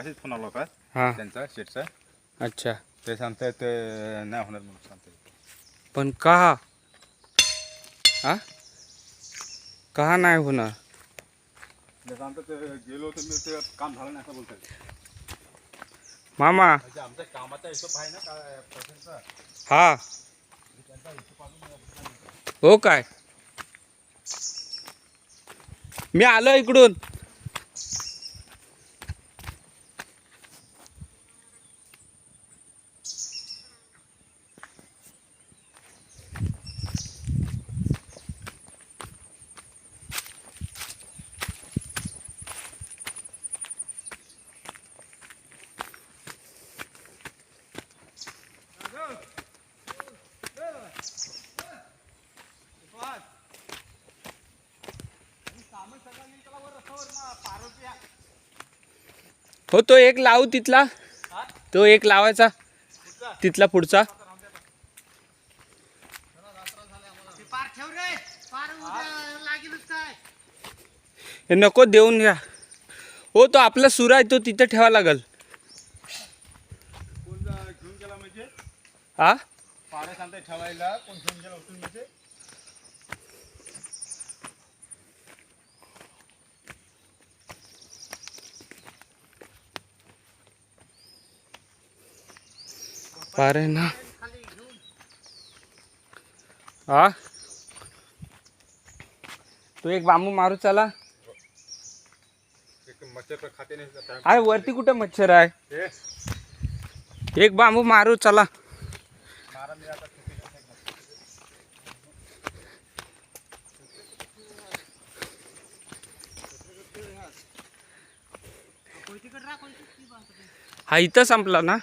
मगाशीच फोन आला होता हां त्यांचा शेटचा. अच्छा. ते सांगतायत नाही होणार म्हणून सांगतायत. पण का का नाही होणार? ते सांगतात गेलो तर मी ते काम झालं नाही असं बोलतात. मामा म्हणजे आमच्या कामाचा हिशोब आहे ना काय पर्सेंटचा. हा त्यांचा हिशोब अजून हो काय? मी आलो इकडून. हो तो एक लावू तिथला, तो एक लावायचा तिथला पुढचा. हे नको देऊन घ्या. हो तो आपला सुरा आहे तो तिथे ठेवा लागल. कोण घेऊन गेला म्हणजे हा पारा सांगताय ठेवायला. कोण घेऊन गेला उचलून म्हणजे पारे ना. हा तो एक बांबू मारू चला. एक मच्छर पण खाते नाही. अरे वरती कुठे मच्छर आहे? हे एक बांबू मारू चला. मारा मी आता हा इथं संपला ना.